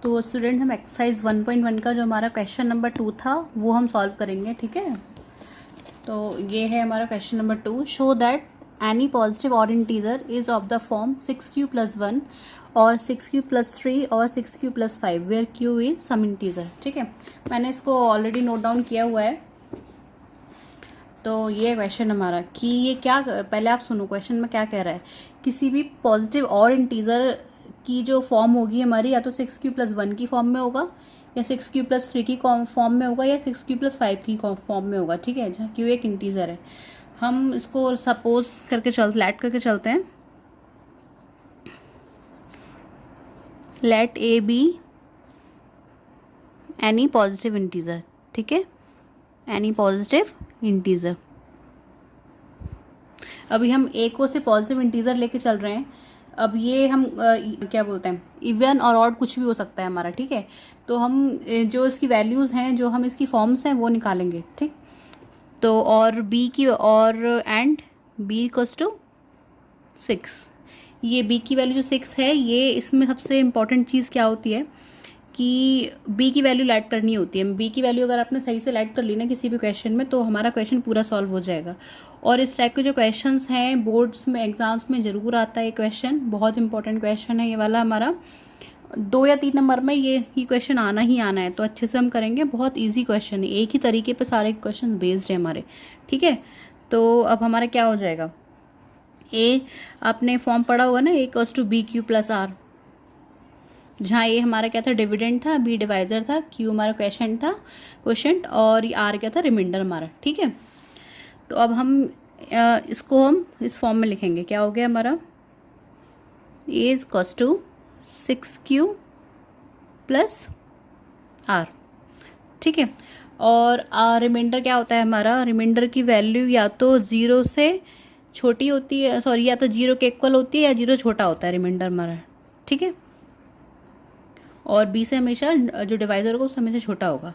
तो स्टूडेंट हम एक्सरसाइज 1.1 का जो हमारा क्वेश्चन नंबर 2 था वो हम सॉल्व करेंगे, ठीक है। तो ये है हमारा question number 2। Show that any positive odd integer is of the form 6q+1 और 6q+3 और 6q+5 where q is some integer, ठीक है। मैंने इसको ऑलरेडी नोट डाउन किया हुआ है। तो ये क्वेश्चन हमारा कि ये क्या, पहले आप सुनो क्वेश्चन में क्या कह रहा है। किसी भी पॉजिटिव और इंटीजर की जो फॉर्म होगी हमारी, या तो 6q+1 की फॉर्म में होगा, या 6q+3 की फॉर्म में होगा, या 6q+5 की फॉर्म में होगा, ठीक है, जहाँ q एक इंटीजर है। हम इसको सपोज करके लेट करके चलते हैं। Let a be any positive integer, ठीक है, एनी पॉजिटिव इंटीजर। अभी हम a को से पॉजिटिव इंटीजर लेके चल रहे हैं। अब ये हम क्या बोलते हैं, इवन और ऑड कुछ भी हो सकता है हमारा, ठीक है। तो हम जो इसकी वैल्यूज़ हैं, जो हम इसकी फॉर्म्स हैं वो निकालेंगे, ठीक। तो और b की और एंड b इक्वल्स टू 6। ये b की वैल्यू जो 6 है, ये इसमें सबसे इम्पॉर्टेंट चीज़ क्या होती है कि b की वैल्यू लैट करनी होती है। b की वैल्यू अगर आपने सही से लैट कर ली ना किसी भी क्वेश्चन में, तो हमारा क्वेश्चन पूरा सॉल्व हो जाएगा। और इस टाइप के जो क्वेश्चंस हैं बोर्ड्स में, एग्जाम्स में ज़रूर आता है क्वेश्चन, बहुत इंपॉर्टेंट क्वेश्चन है ये वाला हमारा। 2 या 3 नंबर में ये क्वेश्चन आना ही आना है, तो अच्छे से हम करेंगे। बहुत ईजी क्वेश्चन है, एक ही तरीके पे सारे क्वेश्चन बेस्ड है हमारे, ठीक है। तो अब हमारा क्या हो जाएगा, ए आपने फॉर्म पढ़ा होगा ना, a=bq+r, जहाँ ए हमारा क्या था, डिविडेंड था, बी डिवाइजर था, क्यू हमारा क्वेश्चन और आर क्या था, रिमाइंडर हमारा, ठीक है। तो अब हम इसको हम इस फॉर्म में लिखेंगे। क्या हो गया हमारा, ए इज इक्वल्स टू 6q+r, ठीक है। और रिमाइंडर क्या होता है हमारा, रिमाइंडर की वैल्यू या तो 0 से छोटी होती है, सॉरी, या तो 0 के इक्वल होती है या 0 छोटा होता है रिमाइंडर हमारा, ठीक है। और b से हमेशा जो डिवाइजर होगा उससे हमेशा छोटा होगा।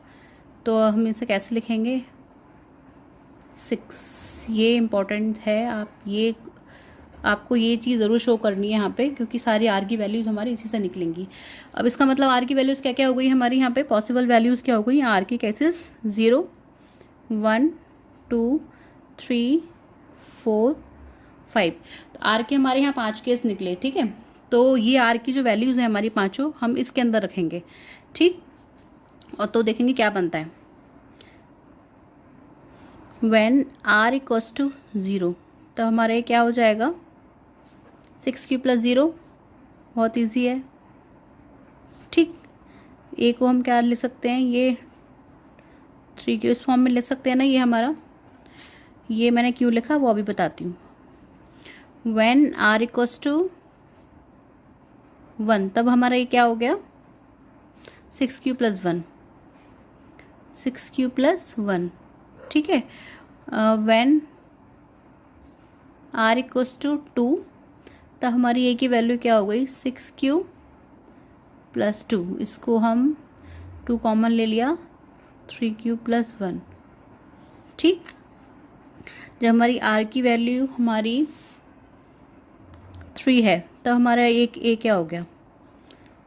तो हम इसे कैसे लिखेंगे, 6। ये इम्पॉर्टेंट है, आपको ये चीज़ ज़रूर शो करनी है यहाँ पे, क्योंकि सारी आर की वैल्यूज़ हमारी इसी से निकलेंगी। अब इसका मतलब आर की वैल्यूज़ क्या क्या हो गई हमारी यहाँ पे, पॉसिबल वैल्यूज़ क्या हो गई आर की केसेस, 0, 1, 2, 3, 4, 5। तो आर के हमारे यहाँ 5 केस निकले, ठीक है। तो ये आर की जो वैल्यूज़ हैं हमारी पाँचों, हम इसके अंदर रखेंगे, ठीक। और तो देखेंगे क्या बनता है। व्हेन r इक्वल्स टू 0, तो हमारा ये क्या हो जाएगा, 6q+0, बहुत इजी है, ठीक। ए को हम क्या लिख सकते हैं, ये 3q इस फॉर्म में लिख सकते हैं ना, ये हमारा, ये मैंने क्यों लिखा वो अभी बताती हूँ। व्हेन r इक्वल्स टू 1, तब हमारा ये क्या हो गया, 6q+1, 6q+1, ठीक है। व्हेन r इक्वल्स टू 2, तो हमारी a की वैल्यू क्या हो गई, 6q+2, इसको हम 2 कॉमन ले लिया, 3q+1, ठीक। जब हमारी r की वैल्यू हमारी 3 है, तो हमारा एक a क्या हो गया,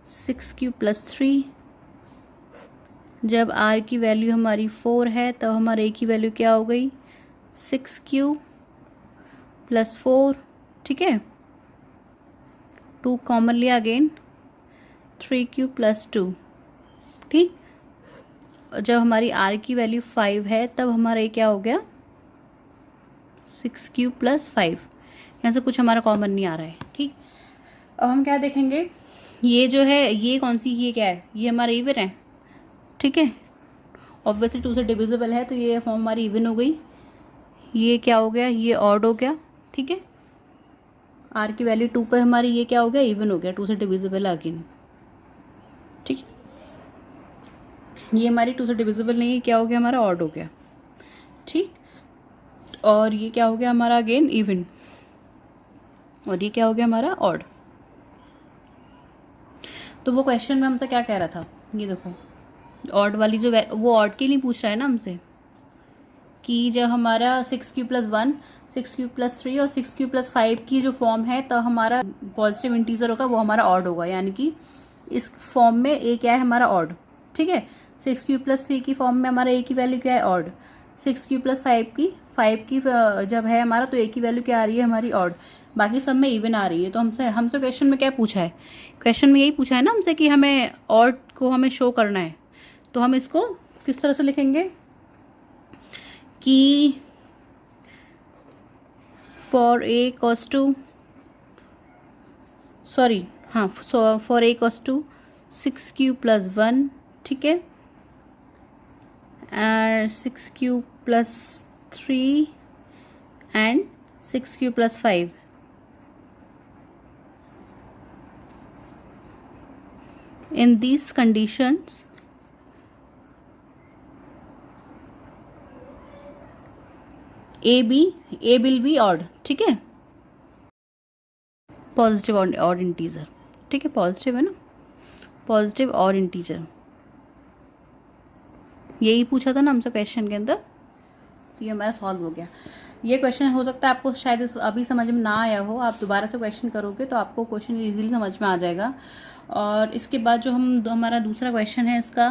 6q+3। जब r की वैल्यू हमारी 4 है, तब हमारे a की वैल्यू क्या हो गई, 6q+4, ठीक है। 2 कॉमन लिया अगेन, 3q+2, ठीक। जब हमारी r की वैल्यू 5 है, तब हमारा ये क्या हो गया, 6q+5। यहाँ से कुछ हमारा कॉमन नहीं आ रहा है, ठीक। अब हम क्या देखेंगे, ये जो है ये कौन सी, ये क्या है, ये हमारा इवन है, ठीक है। ऑब्वियसली 2 से डिविजिबल है, तो ये फॉर्म हमारी इवन हो गई। ये क्या हो गया, ये ऑड हो गया, ठीक है। आर की वैल्यू 2 पे हमारी ये क्या हो गया, इवन हो गया, 2 से डिविजिबल अगेन, ठीक। ये हमारी 2 से डिविजिबल नहीं है, क्या हो गया हमारा, ऑड हो गया, ठीक। और ये क्या हो गया हमारा, अगेन इवन, और ये क्या हो गया हमारा, ऑड। तो वो क्वेश्चन में हमसे क्या कह रहा था, ये देखो, ऑड वाली जो वो ऑड के लिए पूछ रहा है ना हमसे, कि जब हमारा 6q+1, 6q+3 और 6q+5 की जो फॉर्म है, तो हमारा पॉजिटिव इंटीजर होगा वो हमारा ऑड होगा, यानी कि इस फॉर्म में ए क्या है हमारा ऑड, ठीक है। 6 क्यू + 3 की फॉर्म में हमारा ए की वैल्यू क्या है ऑड, 6 क्यू + 5 की जब है हमारा तो ए की वैल्यू क्या आ रही है हमारी ऑड, बाकी सब में इवन आ रही है। तो हमसे क्वेश्चन में क्या पूछा है, क्वेश्चन में यही पूछा है ना हमसे कि हमें ऑड को हमें शो करना है। तो हम इसको किस तरह से लिखेंगे कि for a equals to for a equals to 6 q + 1, ठीक है, 6 q + 3 and 6 q + 5. In these conditions, A will be odd, ठीक है, पॉजिटिव और इंटीजर, ठीक है, पॉजिटिव है ना, पॉजिटिव और इंटीजर, यही पूछा था ना हमसे क्वेश्चन के अंदर। ये हमारा सॉल्व हो गया। ये क्वेश्चन हो सकता है आपको शायद अभी समझ में ना आया हो, आप दोबारा से क्वेश्चन करोगे तो आपको क्वेश्चन इजीली समझ में आ जाएगा। और इसके बाद जो हमारा दूसरा क्वेश्चन है इसका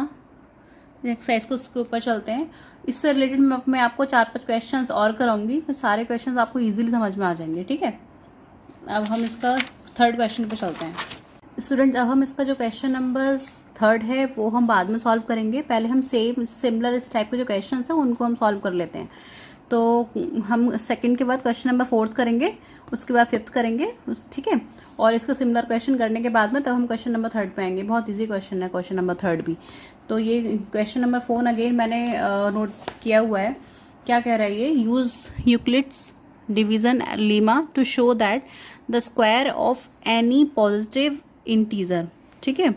एक्सरसाइज को उसके ऊपर चलते हैं। इससे रिलेटेड मैं आपको 4-5 क्वेश्चंस और कराऊंगी, फिर सारे क्वेश्चंस आपको इजीली समझ में आ जाएंगे, ठीक है। अब हम इसका थर्ड क्वेश्चन पे चलते हैं स्टूडेंट। अब हम इसका जो क्वेश्चन नंबर 3 है वो हम बाद में सॉल्व करेंगे, पहले हम सिमिलर इस टाइप के जो क्वेश्चन हैं उनको हम सॉल्व कर लेते हैं। तो हम सेकंड के बाद क्वेश्चन नंबर 4 करेंगे, उसके बाद 5th करेंगे, ठीक है। और इसका सिमिलर क्वेश्चन करने के बाद में तब हम क्वेश्चन नंबर 3 पे आएंगे। बहुत इजी क्वेश्चन है क्वेश्चन नंबर 3 भी। तो ये क्वेश्चन नंबर 4 अगेन मैंने नोट किया हुआ है। क्या कह रहा है ये, use Euclid's division lemma to show that the square of any positive integer, ठीक है।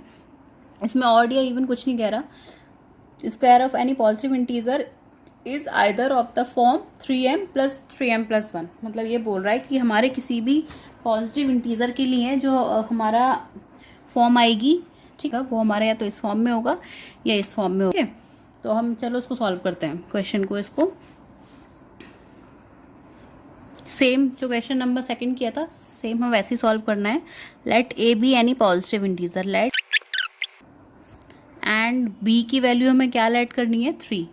इसमें ऑड या इवन कुछ नहीं कह रहा, square of any positive integer is either of the form 3m + 3m + 1। मतलब ये बोल रहा है कि हमारे किसी भी पॉजिटिव इंटीजर के लिए जो हमारा फॉर्म आएगी, ठीक है, वो हमारा या तो इस फॉर्म में होगा या इस फॉर्म में होगा। तो हम चलो उसको सॉल्व करते हैं क्वेश्चन को। इसको सेम जो क्वेश्चन नंबर 2 किया था सेम हम वैसे ही सॉल्व करना है। Let a be any positive integer, let and b की वैल्यू हमें क्या लेट करनी है 3,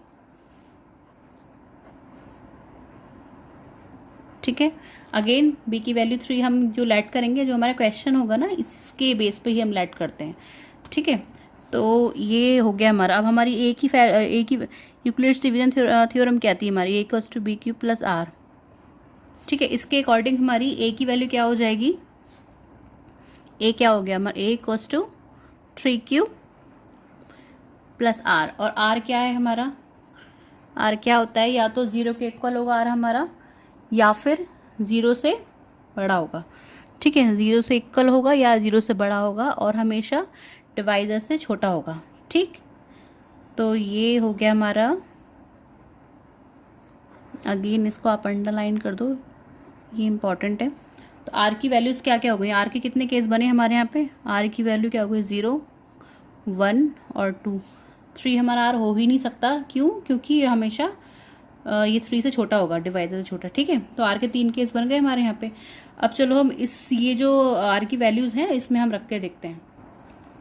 ठीक है। अगेन बी की वैल्यू 3 हम जो लेट करेंगे, जो हमारा क्वेश्चन होगा ना इसके बेस पे ही हम लेट करते हैं, ठीक है। तो ये हो गया हमारा। अब हमारी ए की यूक्लिड्स डिवीजन थ्योरम क्या थी हमारी, a = bq + r, ठीक है। इसके अकॉर्डिंग हमारी ए की वैल्यू क्या हो जाएगी, ए क्या हो गया हमारा, a = 3q + r। और r क्या है हमारा, r क्या होता है, या तो 0 के इक्वल होगा r हमारा, या फिर 0 से बड़ा होगा, ठीक है। 0 से इक्वल होगा या 0 से बड़ा होगा और हमेशा डिवाइजर से छोटा होगा, ठीक। तो ये हो गया हमारा। अगेन इसको आप अंडरलाइन कर दो, ये इम्पॉर्टेंट है। तो आर की वैल्यूज़ क्या क्या हो गई, आर के कितने केस बने हमारे यहाँ पे, आर की वैल्यू क्या हो गई 0, 1 और 2। 3 हमारा आर हो ही नहीं सकता, क्यों, क्योंकि ये हमेशा ये 3 से छोटा होगा, डिवाइडर से छोटा, ठीक है। तो आर के 3 केस बन गए हमारे यहाँ पे। अब चलो हम ये जो आर की वैल्यूज़ हैं इसमें हम रख के देखते हैं,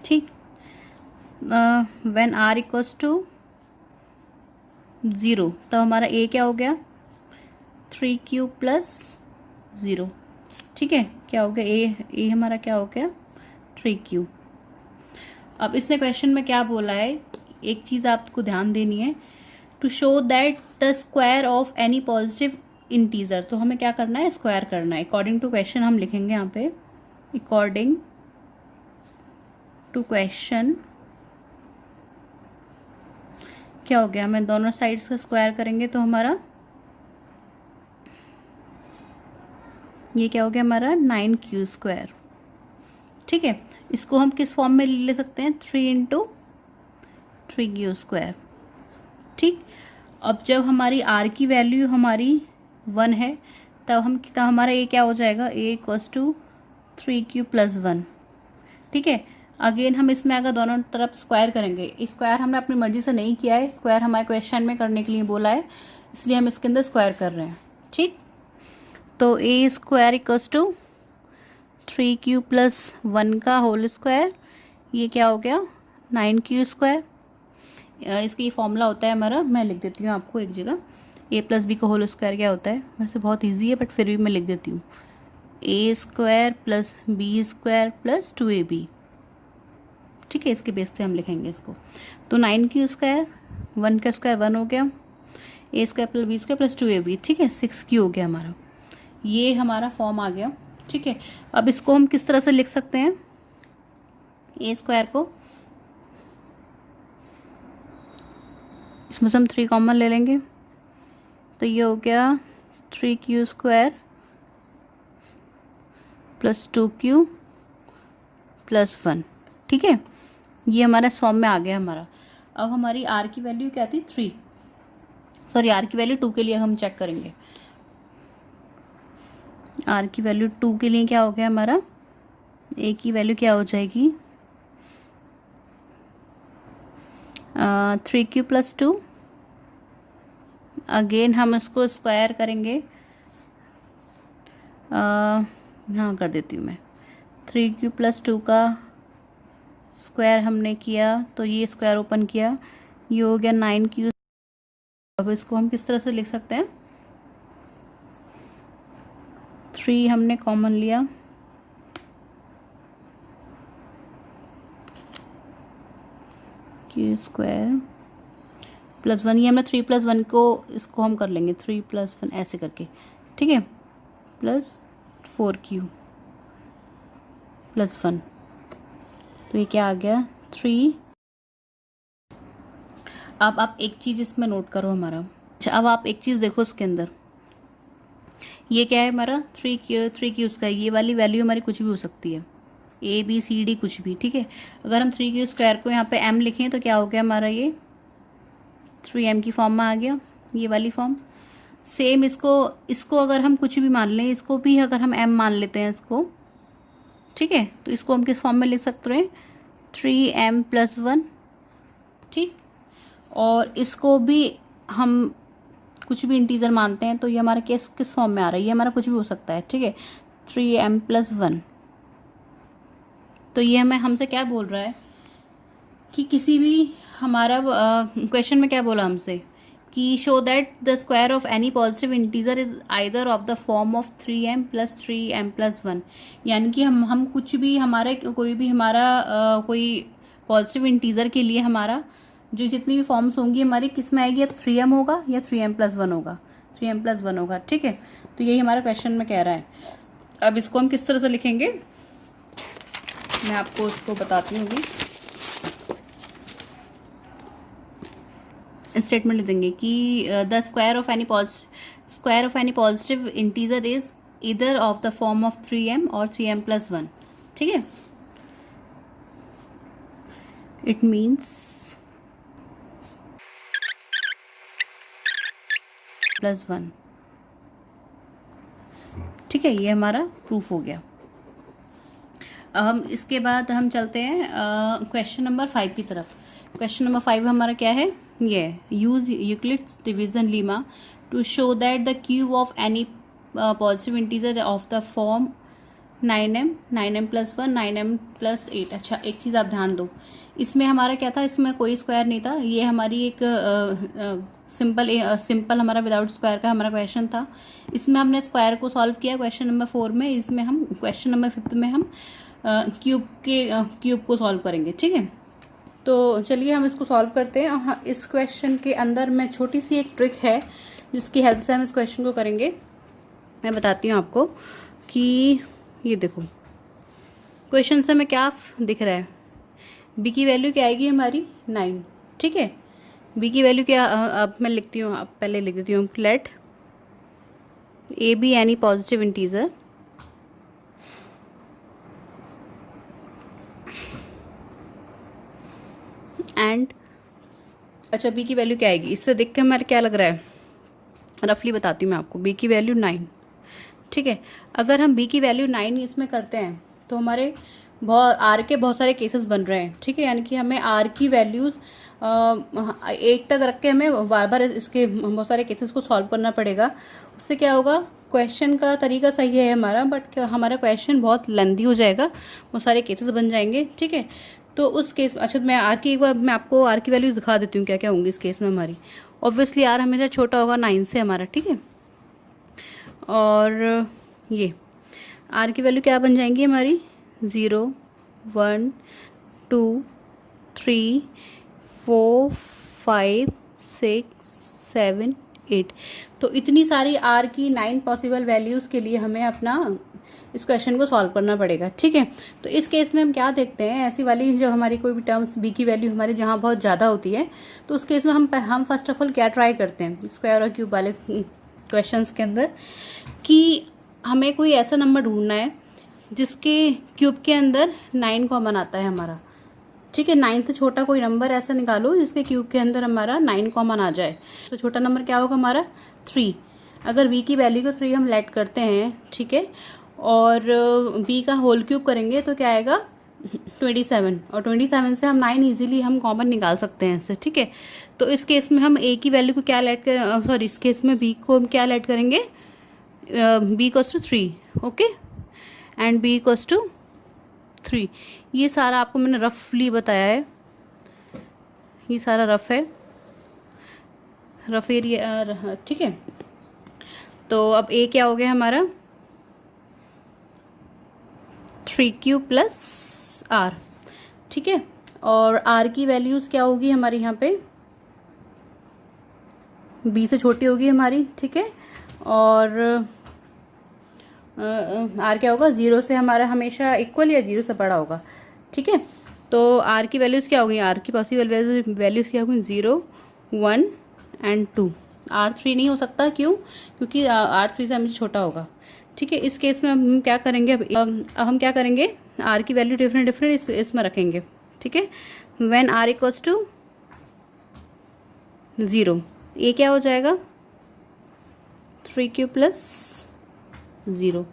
ठीक। व्हेन आर इक्वल्स टू 0 तब हमारा ए क्या हो गया 3q + 0, ठीक है। क्या हो गया ए हमारा क्या हो गया 3q। अब इसने क्वेश्चन में क्या बोला है, एक चीज़ आपको ध्यान देनी है, to show that the square of any positive integer. तो हमें क्या करना है, स्क्वायर करना है। अकॉर्डिंग टू क्वेश्चन हम लिखेंगे यहाँ पे, अकॉर्डिंग टू क्वेश्चन क्या हो गया, हमें दोनों साइड्स का स्क्वायर करेंगे तो हमारा ये क्या हो गया हमारा 9q², ठीक है। इसको हम किस फॉर्म में ले सकते हैं, 3 × 3q², ठीक। अब जब हमारी r की वैल्यू हमारी 1 है तब हमारा ये क्या हो जाएगा, a = 3q + 1, ठीक है। अगेन हम इसमें अगर दोनों तरफ स्क्वायर करेंगे, स्क्वायर हमने अपनी मर्जी से नहीं किया है, स्क्वायर हमारे क्वेश्चन में करने के लिए बोला है, इसलिए हम इसके अंदर स्क्वायर कर रहे हैं, ठीक। तो a² = 3q + 1 का होल स्क्वायर ये क्या हो गया 9q²। इसका ये फॉर्मूला होता है हमारा, मैं लिख देती हूँ आपको एक जगह, a + b का होल स्क्वायर क्या होता है। वैसे बहुत ईजी है बट फिर भी मैं लिख देती हूँ, a² + b² + 2ab। ठीक है, इसके बेस पे हम लिखेंगे इसको। तो 9q², 1 का स्क्वायर 1 हो गया, a² + b² + 2ab। ठीक है, 6q हो गया हमारा। ये हमारा फॉर्म आ गया। ठीक है, अब इसको हम किस तरह से लिख सकते हैं, a² को इसमें से हम 3 कॉमन ले लेंगे, तो ये हो गया 3q² + 2q + 1। ठीक है, ये हमारा इस फॉर्म में आ गया हमारा। अब हमारी r की वैल्यू क्या थी 3, सॉरी r की वैल्यू 2 के लिए हम चेक करेंगे। r की वैल्यू 2 के लिए क्या हो गया हमारा, a की वैल्यू क्या हो जाएगी 3q + 2। अगेन हम इसको स्क्वायर करेंगे, हाँ कर देती हूँ मैं, 3q + 2 का स्क्वायर हमने किया तो ये स्क्वायर ओपन किया, ये हो गया 9q। अब इसको हम किस तरह से लिख सकते हैं, 3 हमने कॉमन लिया, q² + 1, ये हमने 3 + 1 को इसको हम कर लेंगे 3 + 1 ऐसे करके। ठीक है, + 4q + 1, तो ये क्या आ गया 3। अब आप एक चीज़ इसमें नोट करो हमारा, अच्छा अब आप एक चीज़ देखो इसके अंदर, ये क्या है हमारा 3q², ये वाली वैल्यू हमारी कुछ भी हो सकती है, ABCD कुछ भी। ठीक है, अगर हम 3q² को यहाँ पे m लिखें तो क्या हो गया हमारा, ये 3m की फॉर्म में आ गया, ये वाली फॉर्म। सेम इसको अगर हम कुछ भी मान लें, इसको भी अगर हम m मान लेते हैं इसको, ठीक है, तो इसको हम किस फॉर्म में लिख सकते हैं 3m + 1। ठीक, और इसको भी हम कुछ भी इंटीजर मानते हैं तो ये हमारा किस फॉर्म में आ रहा है, ये हमारा कुछ भी हो सकता है। ठीक है, 3m + 1। तो ये हमें हमसे क्या बोल रहा है कि किसी भी हमारा क्वेश्चन में क्या बोला हमसे कि show that the square of any positive integer is either of the form of 3m + 3m + 1। यानी कि हम कुछ भी हमारे कोई भी हमारा कोई पॉजिटिव इंटीजर के लिए हमारा जो जितनी भी फॉर्म्स होंगी हमारी किस में आएगी, या तो 3m होगा या 3m + 1 होगा, 3m + 1 होगा। ठीक है, तो यही हमारा क्वेश्चन में कह रहा है। अब इसको हम किस तरह से लिखेंगे, मैं आपको उसको बताती हूँ। स्टेटमेंट लिख देंगे कि the square of any positive integer is either of the form of 3m और 3m + 1। ठीक है, इट मीन्स +1। ठीक है, ये हमारा प्रूफ हो गया। हम इसके बाद हम चलते हैं क्वेश्चन नंबर 5 की तरफ। क्वेश्चन नंबर 5 हमारा क्या है, ये use Euclid's division lemma to show that the cube of any positive integer of the form 9m + 1 9m + 8। अच्छा एक चीज़ आप ध्यान दो, इसमें हमारा क्या था, इसमें कोई स्क्वायर नहीं था, ये हमारी एक सिंपल हमारा विदाउट स्क्वायर का हमारा क्वेश्चन था। इसमें हमने स्क्वायर को सॉल्व किया क्वेश्चन नंबर 4 में, इसमें हम क्वेश्चन नंबर 5 में हम क्यूब को सॉल्व करेंगे। ठीक है, तो चलिए हम इसको सॉल्व करते हैं। हाँ, इस क्वेश्चन के अंदर में छोटी सी एक ट्रिक है जिसकी हेल्प से हम इस क्वेश्चन को करेंगे। मैं बताती हूँ आपको कि ये देखो क्वेश्चन से हमें क्या दिख रहा है, बी की वैल्यू क्या आएगी हमारी 9। ठीक है, बी की वैल्यू क्या, अब मैं लिखती हूँ, अब पहले लिख देती हूँ, let a be any positive integer and, अच्छा बी की वैल्यू क्या आएगी, इससे देख के हमारे क्या लग रहा है, रफली बताती हूँ मैं आपको। बी की वैल्यू 9। ठीक है, अगर हम बी की वैल्यू 9 इसमें करते हैं तो हमारे आर के बहुत सारे केसेस बन रहे हैं। ठीक है, यानी कि हमें आर की वैल्यूज़ 8 तक रख के हमें बार बार इसके बहुत सारे केसेस को सॉल्व करना पड़ेगा। उससे क्या होगा, क्वेश्चन का तरीका सही है हमारा, बट हमारा क्वेश्चन बहुत लेंदी हो जाएगा, बहुत सारे केसेस बन जाएंगे। ठीक है, तो उस केस, अच्छा मैं आर की, एक बार मैं आपको आर की वैल्यूज दिखा देती हूँ क्या क्या होंगी इस केस में हमारी। ऑब्वियसली आर हमेशा छोटा होगा 9 से हमारा, ठीक है। और ये आर की वैल्यू क्या बन जाएंगी हमारी, 0 1 2 3 4 5 6 7 8। तो इतनी सारी आर की 9 पॉसिबल वैल्यूज़ के लिए हमें अपना इस क्वेश्चन को सॉल्व करना पड़ेगा, ठीक है। तो इस केस में हम क्या देखते हैं, ऐसी वाली जब हमारी कोई भी टर्म्स बी की वैल्यू हमारी जहाँ बहुत ज़्यादा होती है, तो उस केस में हम फर्स्ट ऑफ ऑल क्या ट्राई करते हैं स्क्वायर और क्यूब वाले क्वेश्चंस के अंदर, कि हमें कोई ऐसा नंबर ढूंढना है जिसके क्यूब के अंदर 9 कॉमन आता है हमारा, ठीक है। 9 से छोटा कोई नंबर ऐसा निकालो जिसके क्यूब के अंदर हमारा 9 कॉमन आ जाए। तो छोटा नंबर क्या होगा हमारा, 3। अगर v की वैल्यू को 3 हम लेट करते हैं, ठीक है, और v का होल क्यूब करेंगे तो क्या आएगा 27, और 27 से हम 9 ईजिली हम कॉमन निकाल सकते हैं इससे, ठीक है। तो इस केस में हम a की वैल्यू को क्या लेट कर, सॉरी इस केस में b को हम क्या लेट करेंगे, b equals to 3, okay, and b equals to 3। ये सारा आपको मैंने रफली बताया है, ये सारा रफ है, रफ एरिया, ठीक है। तो अब a क्या हो गया हमारा 3q प्लस r, ठीक है। और r की वैल्यूज़ क्या होगी हमारी यहाँ पे, b से छोटी होगी हमारी, ठीक है। और r क्या होगा, 0 से हमारा हमेशा इक्वल या 0 से बड़ा होगा, ठीक है। तो r की वैल्यूज़ क्या होगी, r की पॉसिबल वैल्यूज़ क्या होगी, 0 1 एंड 2। r3 नहीं हो सकता, क्यों, क्योंकि r3 से हमेशा छोटा होगा, ठीक है। इस केस में हम क्या करेंगे, अब हम क्या करेंगे, r की वैल्यू डिफरेंट इसमें रखेंगे, ठीक है। व्हेन r इक्वल्स टू 0, ये क्या हो जाएगा 3q प्लस 0।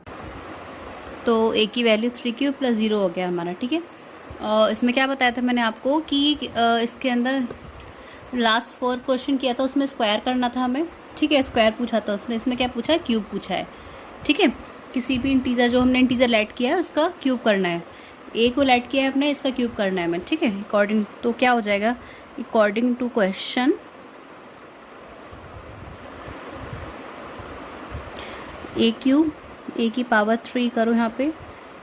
तो a की वैल्यू 3q प्लस 0 हो गया हमारा, ठीक है। इसमें क्या बताया था मैंने आपको कि इसके अंदर लास्ट 4 क्वेश्चन किया था, उसमें स्क्वायर करना था हमें, ठीक है, स्क्वायर पूछा था उसमें। इसमें क्या पूछा है, क्यूब पूछा है, ठीक है। किसी भी इंटीजर जो हमने इंटीजर लेट किया है उसका क्यूब करना है, ए को लेट किया है अपने, इसका क्यूब करना है हमें, ठीक है। अकॉर्डिंग तो क्या हो जाएगा, according to question a cube, a की पावर 3 करो यहाँ पे,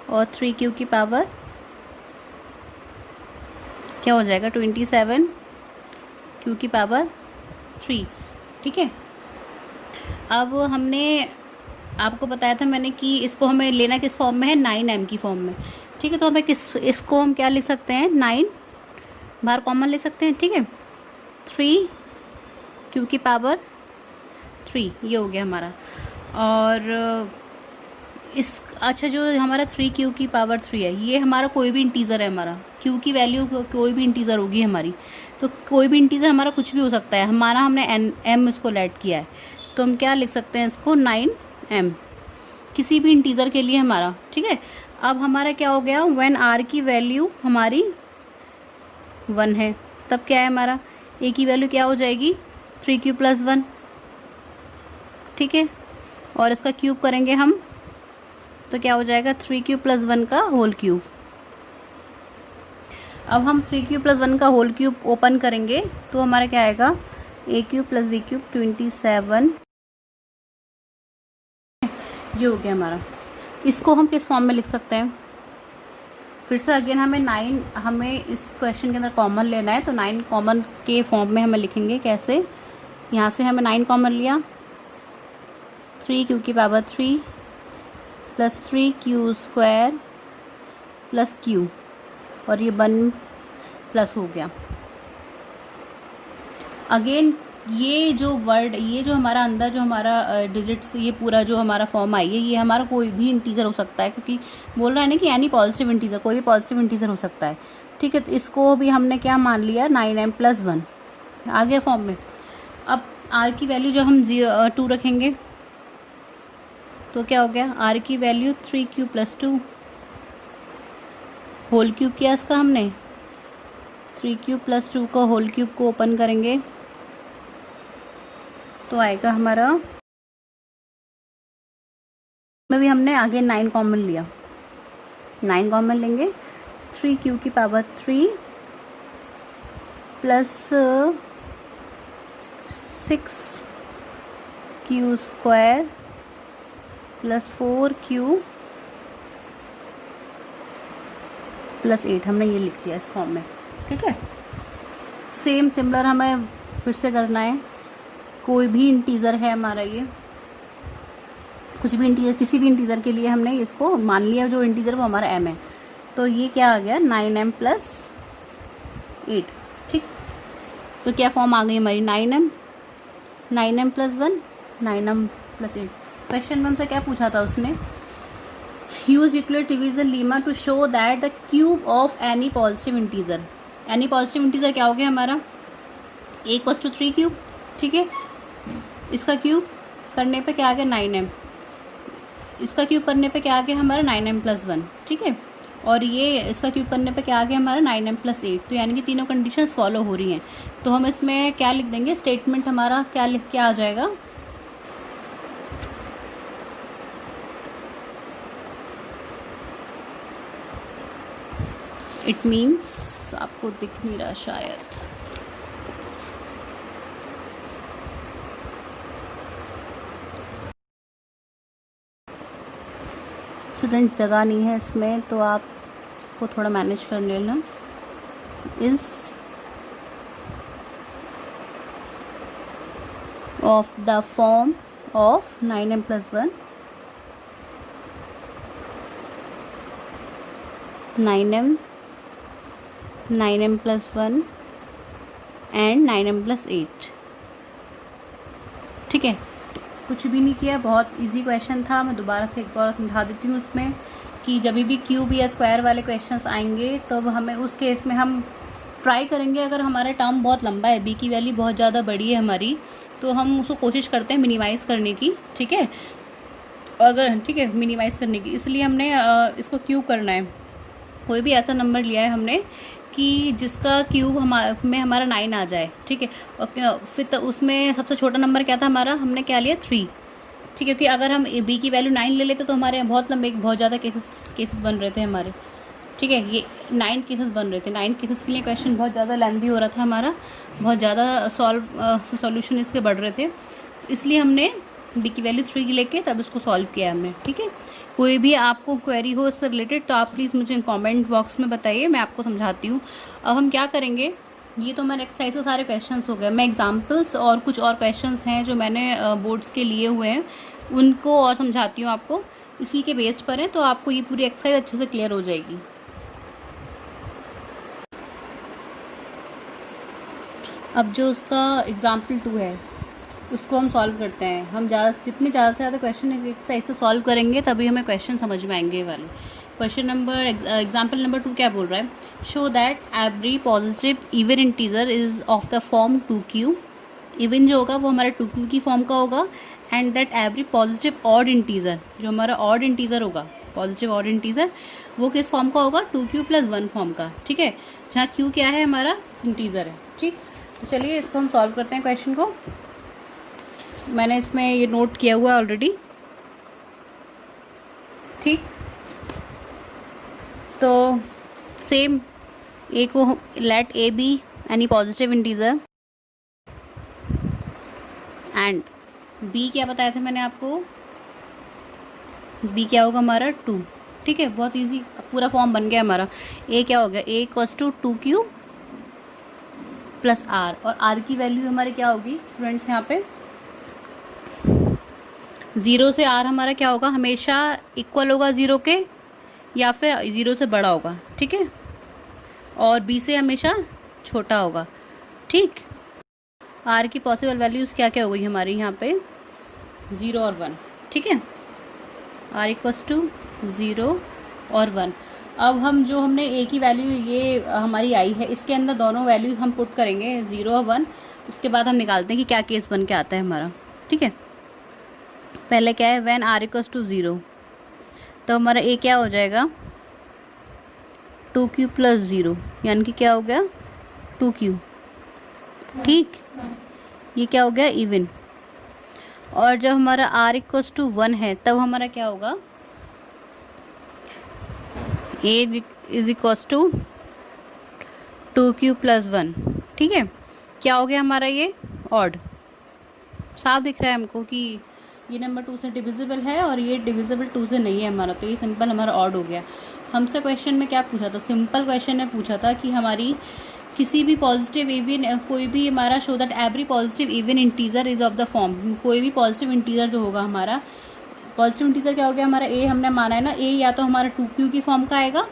और 3q की पावर क्या हो जाएगा 27, q की पावर 3, ठीक है। अब हमने आपको बताया था मैंने कि इसको हमें लेना किस फॉर्म में है, 9m की फॉर्म में, ठीक है। तो हमें इसको हम क्या लिख सकते हैं, 9 बाहर कॉमन ले सकते हैं, ठीक है। 3q की पावर 3, ये हो गया हमारा। और इस, अच्छा जो हमारा 3q की पावर 3 है, ये हमारा कोई भी इंटीजर है, हमारा q की वैल्यू कोई भी इंटीजर होगी हमारी, तो कोई भी इंटीजर हमारा कुछ भी हो सकता है हमारा, हमने m इसको लेट किया है, तो हम क्या लिख सकते हैं इसको 9m किसी भी इंटीजर के लिए हमारा, ठीक है। अब हमारा क्या हो गया, व्हेन r की वैल्यू हमारी 1 है, तब क्या है हमारा a की वैल्यू क्या हो जाएगी 3q प्लस 1, ठीक है। और इसका क्यूब करेंगे हम तो क्या हो जाएगा 3q प्लस 1 का होल क्यूब। अब हम 3q प्लस 1 का होल क्यूब ओपन करेंगे तो हमारा क्या आएगा a cube plus b cube 27, ये हो गया हमारा। इसको हम किस फॉर्म में लिख सकते हैं, फिर से अगेन हमें 9 हमें इस क्वेश्चन के अंदर कॉमन लेना है, तो 9 कॉमन के फॉर्म में हमें लिखेंगे कैसे, यहाँ से हमें 9 कॉमन लिया, 3q की power 3 plus 3q square plus q, और ये 1 प्लस हो गया। अगेन ये जो वर्ड, ये जो हमारा अंदर जो हमारा डिजिट्स, ये पूरा जो हमारा फॉर्म आई है, ये हमारा कोई भी इंटीजर हो सकता है, क्योंकि बोल रहा है ना कि एनी पॉजिटिव इंटीजर, कोई भी पॉजिटिव इंटीजर हो सकता है, ठीक है। तो इसको भी हमने क्या मान लिया 9m प्लस 1 आ गया फॉर्म में। अब r की वैल्यू जो हम 2 रखेंगे तो क्या हो गया, r की value 3q plus 2, whole cube किया इसका हमने, 3q प्लस 2 का होल क्यूब को ओपन करेंगे तो आएगा हमारा, में भी हमने आगे 9 कॉमन लिया, 9 कॉमन लेंगे 3q की power 3 plus 6q square plus 4q plus 8, हमने ये लिख दिया इस फॉर्म में। ठीक है, सेम सिमिलर हमें फिर से करना है। कोई भी इंटीज़र है हमारा, ये कुछ भी इंटीज़र, किसी भी इंटीज़र के लिए हमने इसको मान लिया जो इंटीज़र वो हमारा m है। तो ये क्या आ गया 9m प्लस 8। ठीक, तो क्या फॉर्म आ गई हमारी 9m plus 1, 9m plus 8। Question में हमसे क्या पूछा था उसने, use Euclid division lemma to show that the cube of any positive integer. Any positive integer क्या हो गया हमारा a इक्वल्स टू 3 क्यूब। ठीक है, इसका क्यूब करने पे क्या आ गया 9m, इसका क्यूब करने पे क्या आ गया हमारा 9m प्लस 1। ठीक है, और ये इसका क्यूब करने पे क्या आ गया हमारा 9m प्लस 8। तो यानी कि तीनों कंडीशंस फॉलो हो रही हैं। तो हम इसमें क्या लिख देंगे, स्टेटमेंट हमारा क्या लिख के आ जाएगा, इट मीन्स, आपको दिख नहीं रहा शायद, स्टूडेंट जगह नहीं है इसमें तो आप इसको थोड़ा मैनेज कर लेना। Is of the form of 9m plus 1, 9m plus 1 and 9m plus 8। ठीक है, कुछ भी नहीं किया, बहुत इजी क्वेश्चन था। मैं दोबारा से एक बार समझा देती हूँ उसमें कि जब भी क्यूब या स्क्वायर वाले क्वेश्चंस आएंगे तो हमें उस केस में हम ट्राई करेंगे, अगर हमारा टर्म बहुत लंबा है, बी की वैल्यू बहुत ज़्यादा बड़ी है हमारी, तो हम उसको कोशिश करते हैं मिनिमाइज़ करने की। ठीक है, अगर ठीक है मिनिमाइज़ करने की, इसलिए हमने इसको क्यूब करना है। कोई भी ऐसा नंबर लिया है हमने कि जिसका क्यूब हमारा 9 आ जाए। ठीक है, और फिर उसमें सबसे छोटा नंबर क्या था हमारा, हमने क्या लिया 3। ठीक है, क्योंकि अगर हम बी की वैल्यू 9 ले लेते तो हमारे बहुत लंबे बहुत ज़्यादा केसेस बन रहे थे हमारे। ठीक है, ये 9 केसेस बन रहे थे। 9 केसेस के लिए क्वेश्चन बहुत ज़्यादा लेंथी हो रहा था हमारा, बहुत ज़्यादा सॉल्यूशन इसके बढ़ रहे थे, इसलिए हमने बी की वैल्यू 3 लेके तब इसको सॉल्व किया हमने। ठीक है, कोई भी आपको क्वेरी हो इससे रिलेटेड तो आप प्लीज़ मुझे कमेंट बॉक्स में बताइए, मैं आपको समझाती हूँ। अब हम क्या करेंगे, ये तो हमारे एक्सरसाइज के सारे क्वेश्चंस हो गए। मैं एग्जांपल्स और कुछ और क्वेश्चंस हैं जो मैंने बोर्ड्स के लिए हुए हैं उनको और समझाती हूँ आपको, इसी के बेस्ड पर है, तो आपको ये पूरी एक्सरसाइज अच्छे से क्लियर हो जाएगी। अब जो उसका एग्जाम्पल 2 है उसको हम सॉल्व करते हैं। हम जितने ज़्यादा से ज़्यादा क्वेश्चन एक्सरसाइज को सॉल्व करेंगे तभी हमें क्वेश्चन समझ में आएंगे वाले। क्वेश्चन नंबर एग्जाम्पल नंबर 2 क्या बोल रहा है, show that every positive even integer is of the form 2q। Even जो होगा वो हमारा 2q की फॉर्म का होगा, and that every positive odd integer, जो हमारा ऑड इंटीजर होगा, पॉजिटिव ऑड इंटीजर, वो किस फॉर्म का होगा 2q प्लस 1 फॉर्म का। ठीक है, जहाँ q क्या है हमारा इंटीजर है। ठीक, तो चलिए इसको हम सॉल्व करते हैं क्वेश्चन को। मैंने इसमें ये नोट किया हुआ ऑलरेडी। ठीक, तो सेम ए को let a be any positive integer and b क्या बताया था मैंने आपको, बी क्या होगा हमारा 2। ठीक है, बहुत इजी, पूरा फॉर्म बन गया हमारा। ए क्या हो गया, a equals to 2q plus r, और आर की वैल्यू हमारी क्या होगी स्टूडेंट्स, यहाँ पे 0 से आर हमारा क्या होगा, हमेशा इक्वल होगा 0 के या फिर 0 से बड़ा होगा। ठीक है, और बी से हमेशा छोटा होगा। ठीक, आर की पॉसिबल वैल्यूज़ क्या क्या हो गई हमारी यहाँ पे 0 और 1। ठीक है, आर इक्वल्स टू 0 और 1। अब हम जो हमने ए की वैल्यू ये हमारी आई है, इसके अंदर दोनों वैल्यू हम पुट करेंगे 0 और 1, उसके बाद हम निकालते हैं कि क्या केस बन के आता है हमारा। ठीक है, पहले क्या है, व्हेन आर इक्वल्स टू 0, तो हमारा ए क्या हो जाएगा 2q प्लस 0, यानी कि क्या हो गया 2q। ठीक, ये क्या हो गया इवन। और जब हमारा आर इक्वल्स टू 1 है तब हमारा क्या होगा, is equals to 2q plus 1। ठीक है, क्या हो गया हमारा ये ऑड। साफ दिख रहा है हमको कि ये नंबर 2 से डिविजिबल है और ये डिविजिबल 2 से नहीं है हमारा, तो ये सिंपल हमारा ऑड हो गया। हमसे क्वेश्चन में क्या पूछा था, सिंपल क्वेश्चन में पूछा था कि हमारी किसी भी पॉजिटिव इवन, कोई भी हमारा show that every positive even integer is of the form, कोई भी पॉजिटिव इंटीजर जो होगा हमारा, पॉजिटिव इंटीजर क्या हो गया हमारा, ए हमने माना है ना, ए या तो हमारा 2q की फॉर्म का आएगा,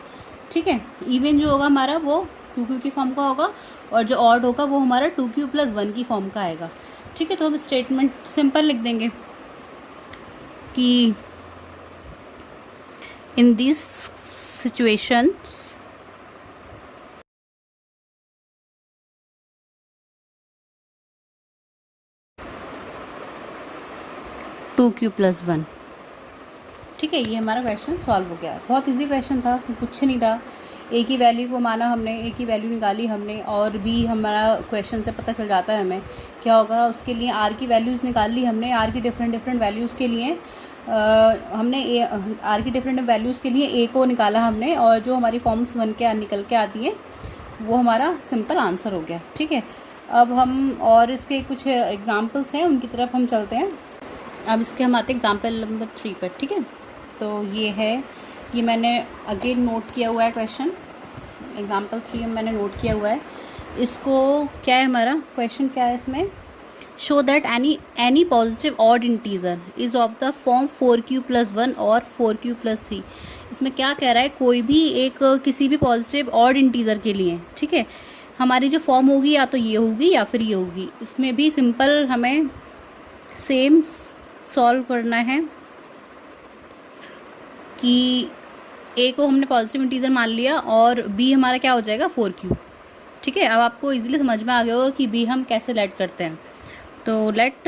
ठीक है, इवन जो होगा हमारा वो 2q की फॉर्म का होगा, और जो ऑड होगा वो हमारा 2q प्लस 1 की फॉर्म का आएगा। ठीक है, तो हम स्टेटमेंट सिंपल लिख देंगे कि in this situations two q plus 1। ठीक है, ये हमारा क्वेश्चन सॉल्व हो गया। बहुत इजी क्वेश्चन था, कुछ नहीं था, ए की वैल्यू को माना हमने, ए की वैल्यू निकाली हमने, और बी हमारा क्वेश्चन से पता चल जाता है हमें क्या होगा। उसके लिए आर की वैल्यूज़ निकाल ली हमने, आर की डिफरेंट वैल्यूज़ के लिए हमने आर की डिफरेंट वैल्यूज़ के लिए ए को निकाला हमने, और जो हमारी फॉर्म्स बन के निकल के आती है वो हमारा सिंपल आंसर हो गया। ठीक है, अब हम और इसके कुछ एग्जाम्पल्स हैं उनकी तरफ हम चलते हैं। अब इसके हम आते हैं एग्जाम्पल नंबर 3 पर। ठीक है, तो ये है, ये मैंने अगेन नोट किया हुआ है क्वेश्चन, एग्जाम्पल 3 में मैंने नोट किया हुआ है। इसको क्या है, हमारा क्वेश्चन क्या है इसमें, show that any positive odd integer is of the form 4q plus 1 और 4q प्लस 3। इसमें क्या कह रहा है, कोई भी एक किसी भी पॉजिटिव ऑड इंटीजर के लिए, ठीक है, हमारी जो फॉर्म होगी या तो ये होगी या फिर ये होगी। इसमें भी सिंपल हमें सेम सॉल्व करना है कि ए को हमने पॉजिटिव इंटीजर मान लिया और बी हमारा क्या हो जाएगा 4q। ठीक है, अब आपको इजीली समझ में आ गया होगा कि बी हम कैसे लेट करते हैं। तो लेट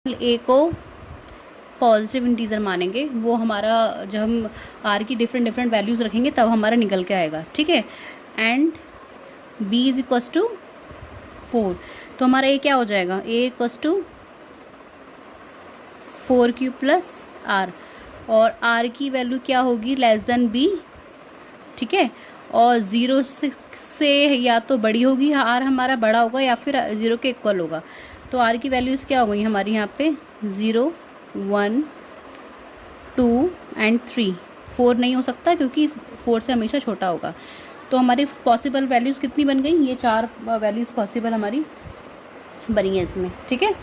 ए को पॉजिटिव इंटीजर मानेंगे, वो हमारा जब हम आर की डिफरेंट वैल्यूज़ रखेंगे तब हमारा निकल के आएगा। ठीक है, and b is equals to 4, तो हमारा ए क्या हो जाएगा, a equals to 4q plus r, और आर की वैल्यू क्या होगी, लेस देन बी। ठीक है, और 0 से या तो बड़ी होगी, आर हमारा बड़ा होगा, या फिर 0 के इक्वल होगा। तो आर की वैल्यूज़ क्या हो गई हमारी यहाँ पे 0 1 2 एंड 3। 4 नहीं हो सकता क्योंकि 4 से हमेशा छोटा होगा। तो हमारी पॉसिबल वैल्यूज़ कितनी बन गई, ये 4 वैल्यूज़ पॉसिबल हमारी बनी है इसमें। ठीक है,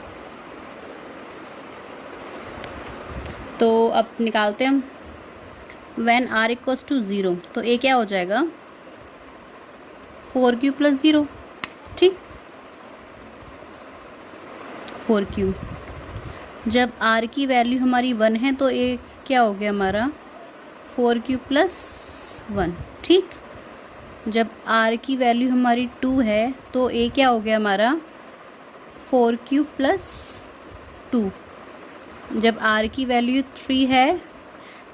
तो अब निकालते हैं हम, व्हेन आर इक्वल्स टू 0, तो ए क्या हो जाएगा 4q प्लस 0। ठीक, 4q, जब आर की वैल्यू हमारी 1 है तो ए क्या हो गया हमारा 4q प्लस 1। ठीक, जब आर की वैल्यू हमारी 2 है तो ए क्या हो गया हमारा 4q प्लस 2। जब आर की वैल्यू 3 है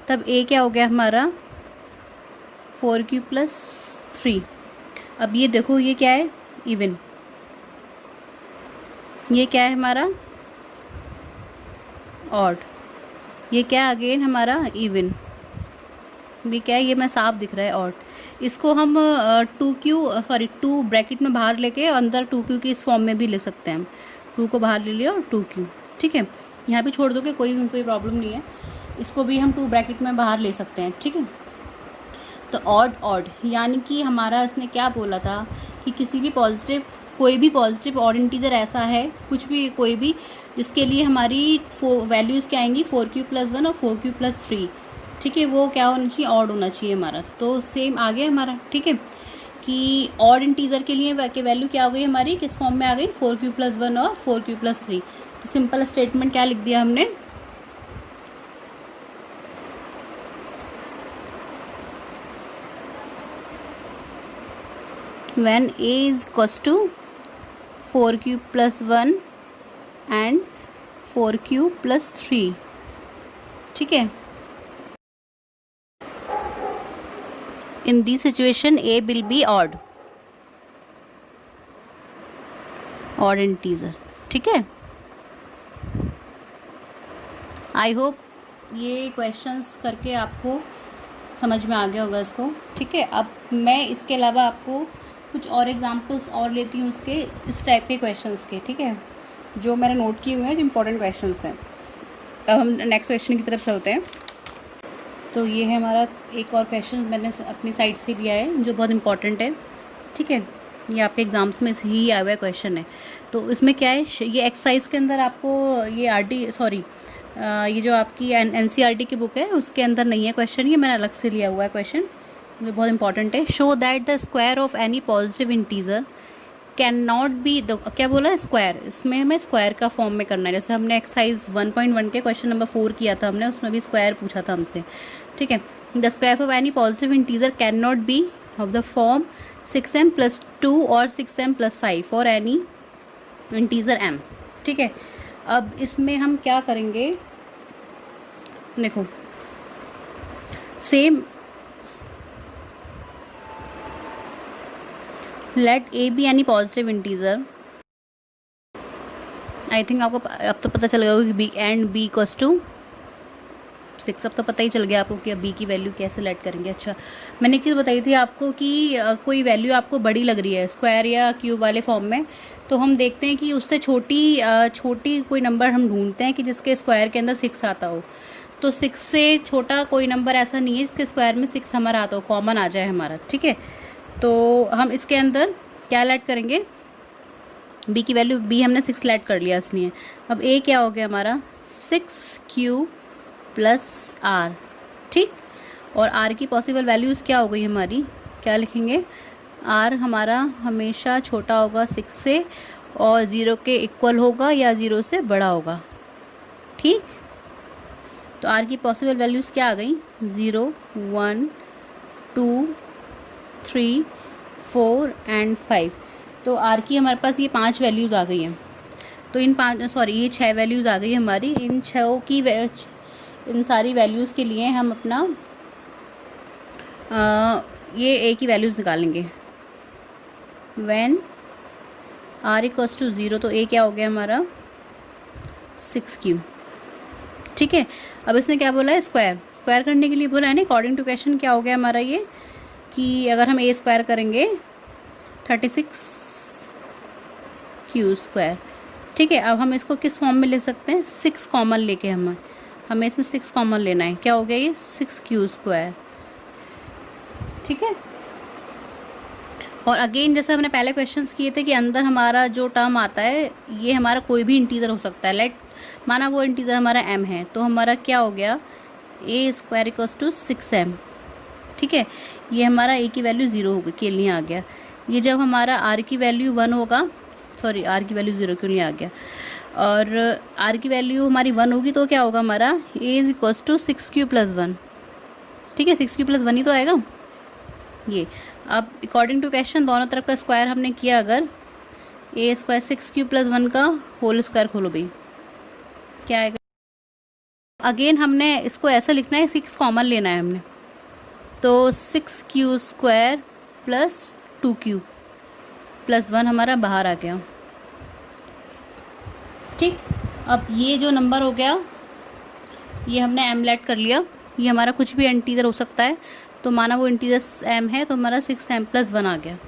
तब ए क्या हो गया हमारा 4q प्लस 3। अब ये देखो, ये क्या है इवन, ये क्या है हमारा ऑड, ये क्या है अगेन हमारा इवन, ये क्या है, ये मैं साफ दिख रहा है ऑड। इसको हम 2 ब्रैकेट में बाहर लेके अंदर 2q की इस फॉर्म में भी ले सकते हैं। हम 2 को बाहर ले लिया और 2q। ठीक है, यहाँ भी छोड़ दोगे कोई प्रॉब्लम नहीं है, इसको भी हम 2 ब्रैकेट में बाहर ले सकते हैं। ठीक है, तो ऑड यानी कि हमारा इसने क्या बोला था कि किसी भी पॉजिटिव, कोई भी पॉजिटिव ऑड इंटीजर ऐसा है, कुछ भी कोई भी, जिसके लिए हमारी वैल्यूज़ क्या आएंगी 4q प्लस 1 और 4q प्लस 3। ठीक है, वो क्या होना चाहिए, ऑड होना चाहिए हमारा। तो सेम आ गया हमारा। ठीक है, कि ऑड इंटीजर के लिए वैल्यू क्या हो गई हमारी, किस फॉर्म में आ गई 4q प्लस 1 और 4q प्लस 3। तो सिंपल स्टेटमेंट क्या लिख दिया हमने, when a is equals to 4q plus 1 and 4q plus 3। ठीक है, in this situation a will be odd integer। ठीक है, आई होप ये क्वेश्चंस करके आपको समझ में आ गया होगा इसको, ठीक है। अब मैं इसके अलावा आपको कुछ और एग्जांपल्स और लेती हूँ उसके, इस टाइप के क्वेश्चंस के, ठीक है, जो मैंने नोट किए हुए हैं, जो इंपॉर्टेंट क्वेश्चंस हैं। अब हम नेक्स्ट क्वेश्चन की तरफ चलते हैं। तो ये है हमारा एक और क्वेश्चन मैंने अपनी साइड से लिया है जो बहुत इंपॉर्टेंट है, ठीक है। ये आपके एग्ज़ाम्स में से ही आया हुआ क्वेश्चन है। तो इसमें क्या है, ये एक्सरसाइज के अंदर आपको ये ये जो आपकी NCERT की बुक है उसके अंदर नहीं है क्वेश्चन, ये मैंने अलग से लिया हुआ है क्वेश्चन, जो बहुत इंपॉर्टेंट है। Show that the square of any positive integer can not be, क्या बोला है, स्क्वायर। इसमें हमें स्क्वायर का फॉर्म में करना है। जैसे हमने एक्सरसाइज 1.1 के क्वेश्चन नंबर 4 किया था हमने, उसमें भी स्क्वायर पूछा था हमसे, ठीक है। The square of any positive integer can not be of the form 6m+2 और 6m+5 for any integer m, ठीक है। अब इसमें हम क्या करेंगे, देखो same, let a be any positive integer. I think आपको अब तो पता चल गया होगा कि b and b equals to 6। अब तो पता ही चल गया आपको कि अब b की वैल्यू कैसे लेट करेंगे। अच्छा, मैंने एक चीज़ बताई थी आपको कि कोई वैल्यू आपको बड़ी लग रही है स्क्वायर या क्यूब वाले फॉर्म में, तो हम देखते हैं कि उससे छोटी कोई नंबर हम ढूंढते हैं कि जिसके स्क्वायर के अंदर 6 आता हो। तो 6 से छोटा कोई नंबर ऐसा नहीं है जिसके स्क्वायर में 6 हमारा आता हो, कॉमन आ जाए हमारा, ठीक है। तो हम इसके अंदर क्या लेट करेंगे, b की वैल्यू, b हमने 6 लेट कर लिया इसलिए। अब a क्या हो गया हमारा 6q + r, ठीक। और r की पॉसिबल वैल्यूज़ क्या हो गई हमारी, क्या लिखेंगे, r हमारा हमेशा छोटा होगा 6 से और 0 के इक्वल होगा या 0 से बड़ा होगा, ठीक। तो r की पॉसिबल वैल्यूज़ क्या आ गई, 0, 1, 2, 3, 4 एंड 5। तो r की हमारे पास ये 5 वैल्यूज़ आ गई हैं। तो ये 6 वैल्यूज़ आ गई हमारी। इन सारी वैल्यूज़ के लिए हम अपना ये a की वैल्यूज़ निकालेंगे। व्हेन r इक्वल्स टू 0, तो a क्या हो गया हमारा 6q, ठीक है। अब इसने क्या बोला है, स्क्वायर करने के लिए बोला है ना, अकॉर्डिंग टू क्वेश्चन क्या हो गया हमारा ये, कि अगर हम a स्क्वायर करेंगे 36q², ठीक है। अब हम इसको किस फॉर्म में लिख सकते हैं, 6 कॉमन लेके हमें इसमें 6 कॉमन लेना है। क्या हो गया ये 6q², ठीक है। और अगेन जैसे हमने पहले क्वेश्चंस किए थे कि अंदर हमारा जो टर्म आता है ये हमारा कोई भी इंटीजर हो सकता है। लेट माना वो इंटीजर हमारा m है, तो हमारा क्या हो गया a² = 6m, ठीक है। ये हमारा a की वैल्यू 0 होगी, के लिए आ गया। ये जब हमारा r की वैल्यू 1 होगा, सॉरी r की वैल्यू 0 क्यों नहीं आ गया, और r की वैल्यू हमारी 1 होगी तो क्या होगा हमारा a = 6q + 1, ठीक है। 6q + 1 ही तो आएगा ये। अब अकॉर्डिंग टू क्वेश्चन दोनों तरफ का स्क्वायर हमने किया, अगर a² 6q + 1 का होल स्क्वायर खोलो भाई, क्या आएगा। अगेन हमने इसको ऐसा लिखना है, 6 कॉमन लेना है हमने, तो 6q² + 2q + 1 हमारा बाहर आ गया, ठीक। अब ये जो नंबर हो गया ये हमने m लेट कर लिया, ये हमारा कुछ भी इंटीजर हो सकता है। तो माना वो इंटीजर m है तो हमारा 6m + 1 आ गया,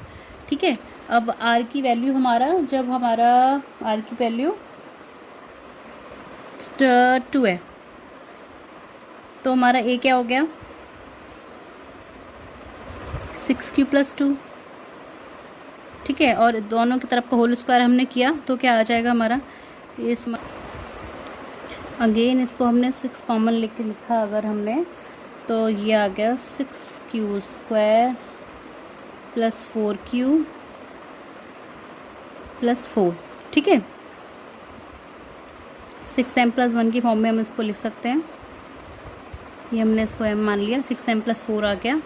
ठीक है। अब r की वैल्यू हमारा, जब हमारा r की वैल्यू 2 है तो हमारा a क्या हो गया 6q + 2, ठीक है। और दोनों की तरफ का होल स्क्वायर हमने किया तो क्या आ जाएगा हमारा इस, अगेन इसको हमने 6 कॉमन लेके लिखा अगर हमने, तो ये आ गया 6q² + 4q + 4, ठीक है। 6m + 1 की फॉर्म में हम इसको लिख सकते हैं। ये हमने इसको m मान लिया, 6m + 4 आ गया।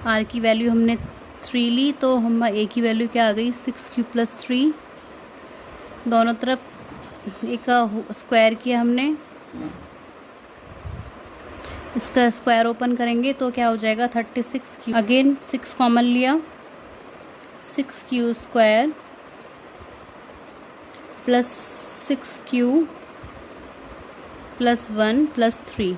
r की वैल्यू हमने 3 ली, तो हम a की वैल्यू क्या आ गई 6q + 3। दोनों तरफ एक का स्क्वायर किया हमने, इसका स्क्वायर ओपन करेंगे तो क्या हो जाएगा 36q। अगेन 6 कॉमन लिया, 6q² + 6q + 1 + 3,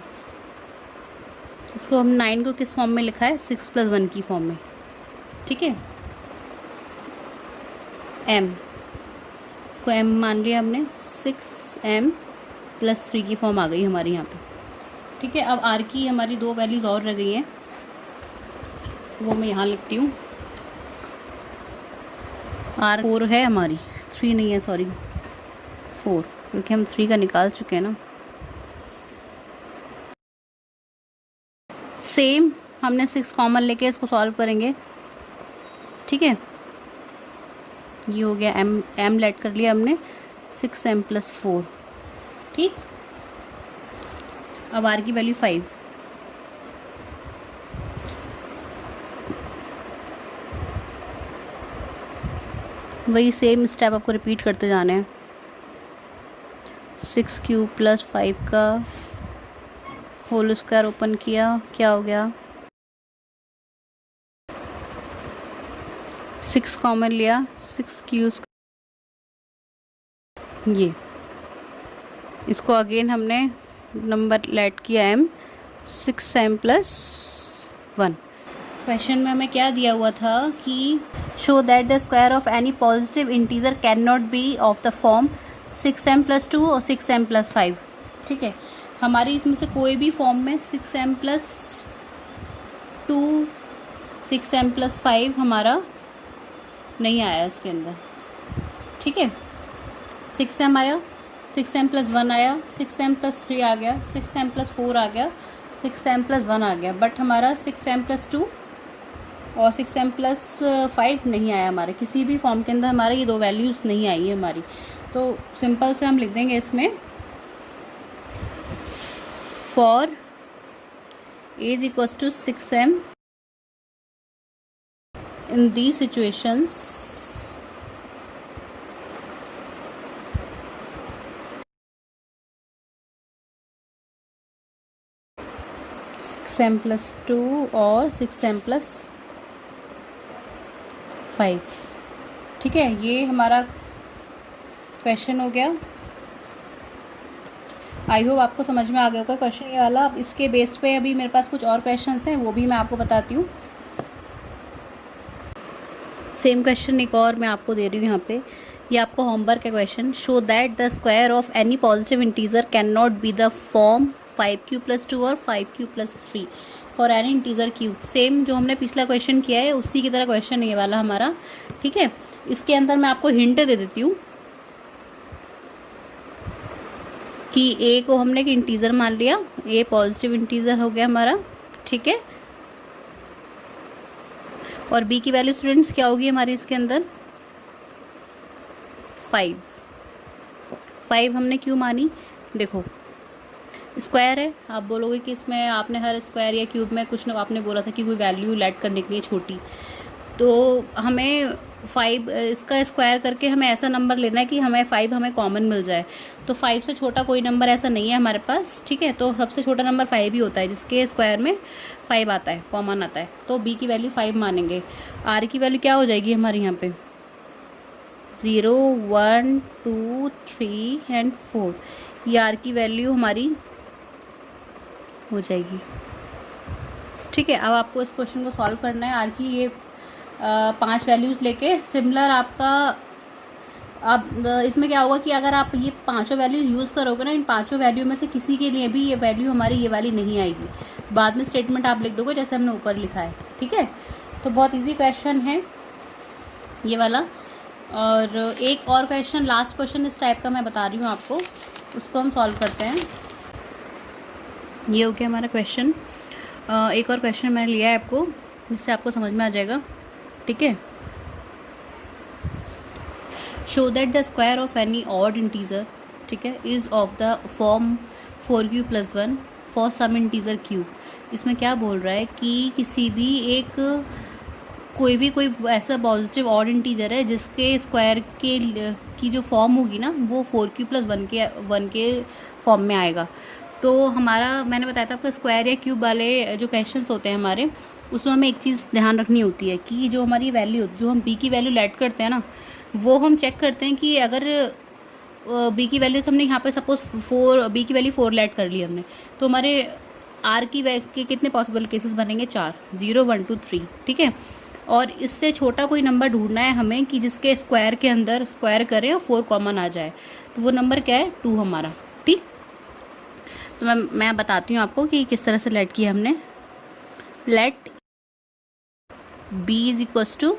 इसको हम 9 को किस फॉर्म में लिखा है, 6+1 की फॉर्म में, ठीक है। m, इसको m मान लिया हमने, 6m+3 की फॉर्म आ गई हमारी यहाँ पे, ठीक है। अब r की हमारी 2 वैल्यूज़ और रह गई हैं, वो मैं यहाँ लिखती हूँ। r 4 है हमारी, 3 नहीं है, सॉरी 4, क्योंकि हम 3 का निकाल चुके हैं ना। सेम हमने 6 कॉमन लेके इसको सॉल्व करेंगे, ठीक है। ये हो गया m लेट कर लिया हमने, 6m+4, ठीक। अब r की वैल्यू 5, वही सेम स्टेप आपको रिपीट करते जाने हैं। 6³ + 5 का होल स्क्वायर ओपन किया, क्या हो गया, 6 कॉमन लिया, 6³ ये, इसको अगेन हमने नंबर लेट किया m, 6m+1। क्वेश्चन में हमें क्या दिया हुआ था कि show that the square of any positive integer can not be of the form 6m+2 और 6m+5, ठीक है। हमारी इसमें से कोई भी फॉर्म में 6m+2 6m+5 हमारा नहीं आया इसके अंदर, ठीक है। 6m आया, 6m+1 आया, 6m+3 आ गया, 6m+4 आ गया, 6m+1 आ गया, बट हमारा 6m+2 और 6m+5 नहीं आया हमारे किसी भी फॉर्म के अंदर, हमारे ये 2 वैल्यूज़ नहीं आई है हमारी। तो सिंपल से हम लिख देंगे इसमें, for a = 6m in these situations (6m+2 और 6m+5), ठीक है। ये हमारा क्वेश्चन हो गया। आई होप आपको समझ में आ गया होगा क्वेश्चन ये वाला। अब इसके बेस पे अभी मेरे पास कुछ और क्वेश्चंस हैं, वो भी मैं आपको बताती हूँ। सेम क्वेश्चन एक और मैं आपको दे रही हूँ यहाँ पे, ये आपको होमवर्क है question. Show that the square of any positive integer can not be the form 5q+2 और 5q+3 for any integer q। Same जो हमने पिछला क्वेश्चन किया है उसी की तरह क्वेश्चन ये वाला हमारा, ठीक है। इसके अंदर मैं आपको हिंट दे देती हूँ कि a को हमने एक इंटीजर मान लिया, a पॉजिटिव इंटीजर हो गया हमारा, ठीक है। और b की वैल्यू स्टूडेंट्स क्या होगी हमारी इसके अंदर, 5 हमने क्यों मानी, देखो स्क्वायर है, आप बोलोगे कि इसमें आपने हर स्क्वायर या क्यूब में कुछ ना आपने बोला था कि कोई वैल्यू लेट करने के लिए छोटी, तो हमें 5 इसका स्क्वायर करके हमें ऐसा नंबर लेना है कि हमें 5 हमें कॉमन मिल जाए। तो 5 से छोटा कोई नंबर ऐसा नहीं है हमारे पास, ठीक है। तो सबसे छोटा नंबर 5 ही होता है जिसके स्क्वायर में 5 आता है, कॉमन आता है। तो b की वैल्यू 5 मानेंगे। r की वैल्यू क्या हो जाएगी हमारे यहाँ पे, 0 1 2 3 एंड 4, ये r की वैल्यू हमारी हो जाएगी, ठीक है। अब आपको इस क्वेश्चन को सॉल्व करना है। r की ये 5 वैल्यूज़ लेके सिमिलर आपका, अब इसमें क्या होगा कि अगर आप ये 5 वैल्यूज यूज़ करोगे ना, इन 5 वैल्यू में से किसी के लिए भी ये वैल्यू हमारी ये वाली नहीं आएगी, बाद में स्टेटमेंट आप लिख दोगे जैसे हमने ऊपर लिखा है, ठीक है। तो बहुत इजी क्वेश्चन है ये वाला। और एक और क्वेश्चन, लास्ट क्वेश्चन इस टाइप का मैं बता रही हूँ आपको, उसको हम सॉल्व करते हैं। ये हो गया हमारा क्वेश्चन। एक और क्वेश्चन मैंने लिया है आपको, जिससे आपको समझ में आ जाएगा, ठीक है। Show that the square of any odd integer, ठीक है, is of the form 4q+1 for some integer q। इसमें क्या बोल रहा है कि किसी भी एक कोई ऐसा पॉजिटिव ऑड इंटीजर है जिसके स्क्वायर की जो फॉर्म होगी ना वो 4q+1 के फॉर्म में आएगा। तो हमारा, मैंने बताया था आपको, स्क्वायर या क्यूब वाले जो क्वेश्चंस होते हैं हमारे, उसमें हमें एक चीज़ ध्यान रखनी होती है कि जो हमारी वैल्यू, जो हम b की वैल्यू लेट करते हैं ना, वो हम चेक करते हैं कि अगर b की वैल्यू हमने यहाँ पे सपोज b की वैल्यू 4 लेट कर ली हमने, तो हमारे आर के कितने पॉसिबल केसेस बनेंगे, 4, 0 1 2 3, ठीक है। और इससे छोटा कोई नंबर ढूंढना है हमें कि जिसके स्क्वायर के अंदर स्क्वायर करें और 4 कॉमन आ जाए, तो वो नंबर क्या है, 2 हमारा, ठीक। तो मैं बताती हूँ आपको कि किस तरह से लेट किया हमने। Let b is equals to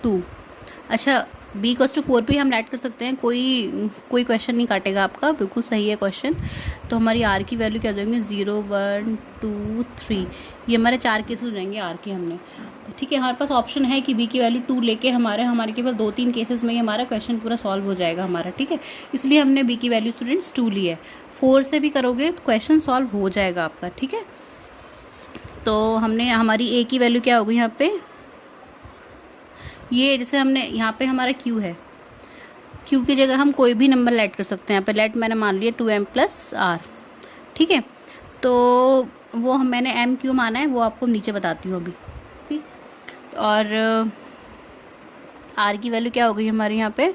2। अच्छा, b इक्वल्स टू 4 भी हम लेट कर सकते हैं, कोई क्वेश्चन नहीं काटेगा आपका, बिल्कुल सही है क्वेश्चन। तो हमारी r की वैल्यू क्या देंगे, 0 1 2 3, ये हमारे 4 केसेस हो जाएंगे r के हमने, तो ठीक है। हमारे पास ऑप्शन है कि b की वैल्यू 2 लेके हमारे केवल 2-3 केसेस में ही हमारा क्वेश्चन पूरा सॉल्व हो जाएगा हमारा, ठीक है। इसलिए हमने b की वैल्यू स्टूडेंट्स 2 ली है। 4 से भी करोगे तो क्वेश्चन सॉल्व हो जाएगा आपका, ठीक है। तो हमने हमारी a की वैल्यू क्या होगी यहाँ पे, ये जैसे हमने यहाँ पे हमारा q है, q की जगह हम कोई भी नंबर लेट कर सकते हैं। यहाँ पे लेट मैंने मान लिया 2m + r, ठीक है। तो वो मैंने m क्यों माना है वो आपको नीचे बताती हूँ अभी, ठीक। और r की वैल्यू क्या होगी हमारी यहाँ पे,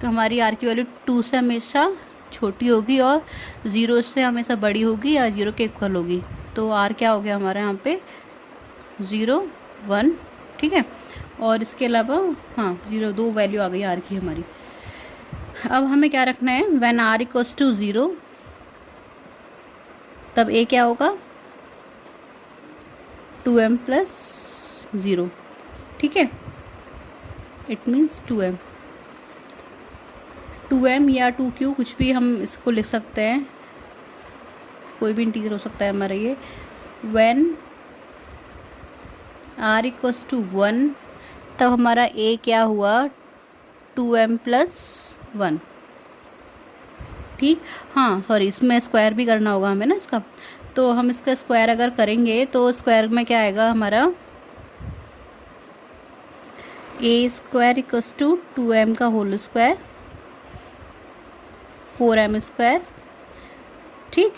तो हमारी r की वैल्यू 2 से हमेशा छोटी होगी और 0 से हमेशा बड़ी होगी या 0 के इक्वल होगी। तो r क्या हो गया हमारा यहाँ पे, 0 1, ठीक है। और इसके अलावा हाँ 0 2 वैल्यू आ गई r की हमारी। अब हमें क्या रखना है, व्हेन r इक्वल्स टू 0 तब a क्या होगा, 2m + 0, ठीक है। इट मीन्स 2m या 2q, कुछ भी हम इसको लिख सकते हैं, कोई भी इंटीजर हो सकता है हमारा ये। व्हेन r इक्वल्स टू 1 तब हमारा a क्या हुआ, 2m + 1, ठीक। हाँ सॉरी, इसमें स्क्वायर भी करना होगा हमें ना इसका, तो हम इसका स्क्वायर अगर करेंगे तो स्क्वायर में क्या आएगा हमारा, a² इक्वल्स टू 2m का होल स्क्वायर 4m², ठीक।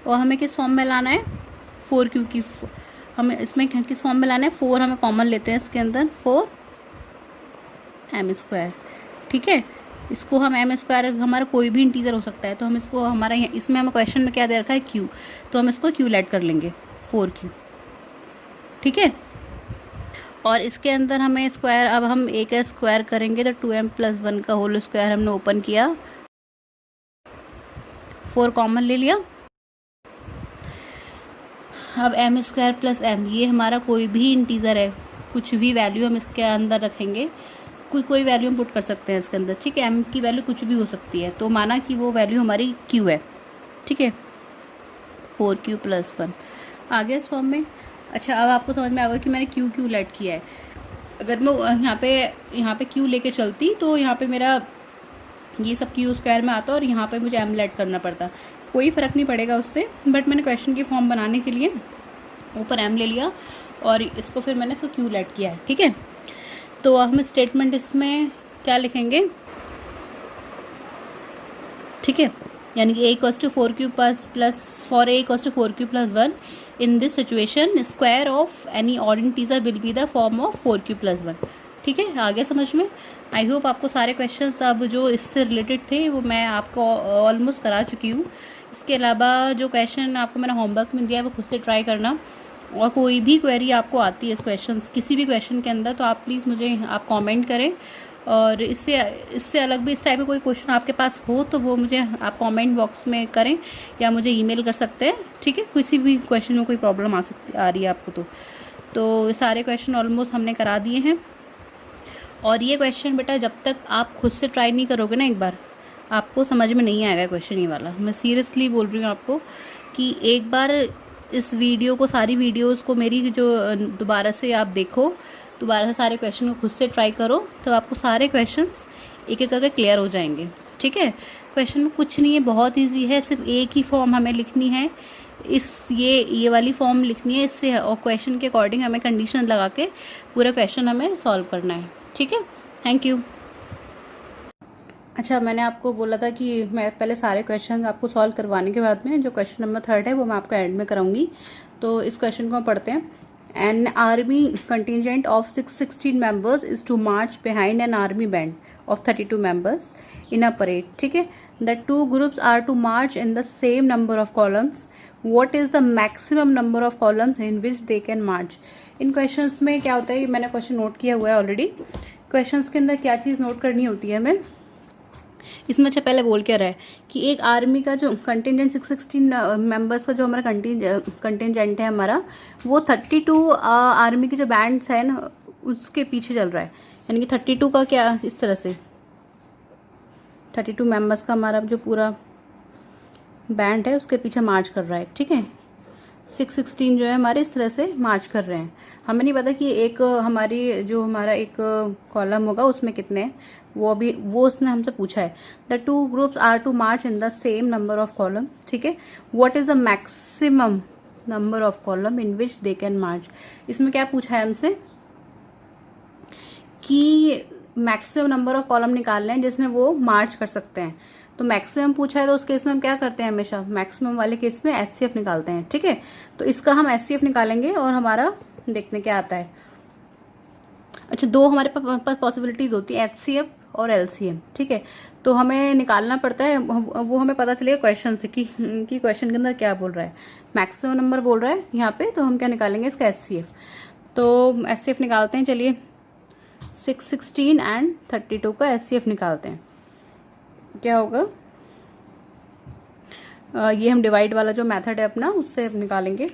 और हमें किस फॉर्म में लाना है, 4q की, हमें इसमें किस फॉर्म में लाना है, 4 हमें कॉमन लेते हैं इसके अंदर, 4m², ठीक है। इसको हम m² हमारा कोई भी इंटीजर हो सकता है, तो हम इसको हमारा इसमें हमें क्वेश्चन में क्या दे रखा है, q, तो हम इसको q लेट कर लेंगे, 4q, ठीक है। और इसके अंदर हमें स्क्वायर, अब हम a का स्क्वायर करेंगे तो 2m + 1 का होल स्क्वायर हमने ओपन किया, 4 कॉमन ले लिया। अब m² + m, ये हमारा कोई भी इंटीजर है, कुछ भी वैल्यू हम इसके अंदर रखेंगे, कोई वैल्यू हम पुट कर सकते हैं इसके अंदर, ठीक है। m की वैल्यू कुछ भी हो सकती है, तो माना कि वो वैल्यू हमारी q है, ठीक है, 4q + 1 आ गया इस फॉर्म में। अच्छा, अब आपको समझ में आ गया कि मैंने q लेट किया है। अगर मैं यहाँ पे q लेके चलती तो यहाँ पे मेरा ये सब q² में आता और यहाँ पे मुझे m लेट करना पड़ता, कोई फ़र्क नहीं पड़ेगा उससे, बट मैंने क्वेश्चन की फॉर्म बनाने के लिए ऊपर m ले लिया और इसको फिर मैंने इसको q लेट किया है, ठीक है। तो हम स्टेटमेंट इसमें क्या लिखेंगे, ठीक है, यानी कि a equals to 4q + for a equals to 4q + 1 in this situation square of any odd integer will be the form of 4q + 1, ठीक है। आगे समझ में, आई होप आपको सारे क्वेश्चंस अब जो इससे रिलेटेड थे वो मैं आपको ऑलमोस्ट करा चुकी हूँ। इसके अलावा जो क्वेश्चन आपको मैंने होमवर्क में दिया है वो खुद से ट्राई करना, और कोई भी क्वेरी आपको आती है इस क्वेश्चन, किसी भी क्वेश्चन के अंदर, तो आप प्लीज़ मुझे आप कमेंट करें, और इससे अलग भी इस टाइप का कोई क्वेश्चन आपके पास हो तो वो मुझे आप कमेंट बॉक्स में करें या मुझे ईमेल कर सकते हैं, ठीक है। किसी भी क्वेश्चन में कोई प्रॉब्लम आ रही है आपको तो सारे क्वेश्चन ऑलमोस्ट हमने करा दिए हैं। और ये क्वेश्चन बेटा जब तक आप खुद से ट्राई नहीं करोगे ना एक बार, आपको समझ में नहीं आएगा क्वेश्चन ये वाला, मैं सीरियसली बोल रही हूँ आपको कि एक बार इस वीडियो को, सारी वीडियोस को मेरी जो दोबारा से आप देखो, दोबारा से सारे क्वेश्चन को खुद से ट्राई करो, तो आपको सारे क्वेश्चंस एक एक करके क्लियर हो जाएंगे, ठीक है। क्वेश्चन में कुछ नहीं है, बहुत इजी है, सिर्फ एक ही फॉर्म हमें लिखनी है, ये वाली फॉर्म लिखनी है इससे, और क्वेश्चन के अकॉर्डिंग हमें कंडीशन लगा के पूरा क्वेश्चन हमें सॉल्व करना है, ठीक है। Thank you. अच्छा, मैंने आपको बोला था कि मैं पहले सारे क्वेश्चन आपको सॉल्व करवाने के बाद में जो क्वेश्चन नंबर 3 है वो मैं आपको एंड में कराऊंगी। तो इस क्वेश्चन को हम पढ़ते हैं। An army contingent of 616 members is to march behind an army band of 32 members in a parade, ठीक है। The 2 groups are to march in the same number of columns what is the maximum number of columns in which they can march. इन questions में क्या होता है, मैंने question note किया हुआ है ऑलरेडी। क्वेश्चंस के अंदर क्या चीज़ नोट करनी होती है हमें, इसमें अच्छा पहले बोल क्या रहा है कि एक आर्मी का जो कंटिजेंट 616 मेंबर्स का जो हमारा कंटिजेंट है हमारा, वो 32 आर्मी के जो बैंड्स हैं ना उसके पीछे चल रहा है। यानी कि 32 का क्या, इस तरह से 32 मेंबर्स का हमारा जो पूरा बैंड है उसके पीछे मार्च कर रहा है, ठीक है। 616 जो है हमारे इस तरह से मार्च कर रहे हैं। हमें नहीं पता कि एक हमारी जो हमारा एक कॉलम होगा उसमें कितने हैं, वो उसने हमसे पूछा है। The 2 groups are to march in the same number of columns, ठीक है। What is the maximum number of column in which they can march. इसमें क्या पूछा है हमसे कि मैक्सिमम नंबर ऑफ कॉलम निकालने हैं जिसमें वो मार्च कर सकते हैं। तो मैक्सिमम पूछा है तो उस केस में हम क्या करते हैं, हमेशा मैक्सिमम वाले केस में HCF निकालते हैं, ठीक है। तो इसका हम HCF निकालेंगे और हमारा देखने क्या आता है। अच्छा, दो हमारे पास पॉसिबिलिटीज होती है, HCF और LCM, ठीक है। तो हमें निकालना पड़ता है, वो हमें पता चलेगा क्वेश्चन से कि क्वेश्चन के अंदर क्या बोल रहा है। मैक्सिमम नंबर बोल रहा है यहाँ पे, तो हम क्या निकालेंगे इसका HCF। तो HCF निकालते हैं, चलिए 616 एंड 32 का HCF निकालते हैं। क्या होगा, ये हम डिवाइड वाला जो मेथड है अपना उससे निकालेंगे।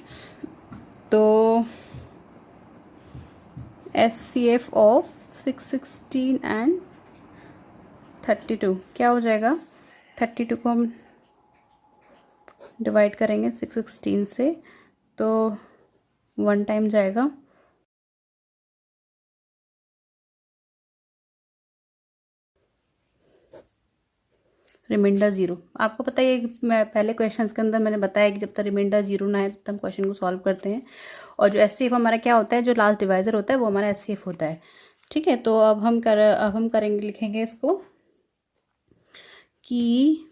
तो HCF ऑफ 616 एंड 32 क्या हो जाएगा, 32 को हम डिवाइड करेंगे 616 से तो 1 टाइम जाएगा, रिमाइंडर 0। आपको पता है कि मैं पहले क्वेश्चंस के अंदर मैंने बताया कि जब तक रिमाइंडर 0 ना है तब हम क्वेश्चन को सॉल्व करते हैं। और जो HCF हमारा क्या होता है, जो लास्ट डिवाइजर होता है वो हमारा HCF होता है, ठीक है। तो अब हम करेंगे, लिखेंगे इसको कि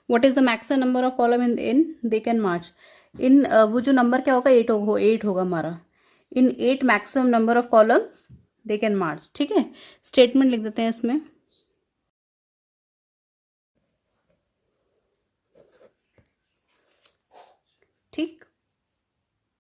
what is the maximum number of column in they can march. इन वो जो नंबर क्या होगा, 8 होगा हमारा। In 8 maximum number of columns they can march, ठीक है। स्टेटमेंट लिख देते हैं इसमें,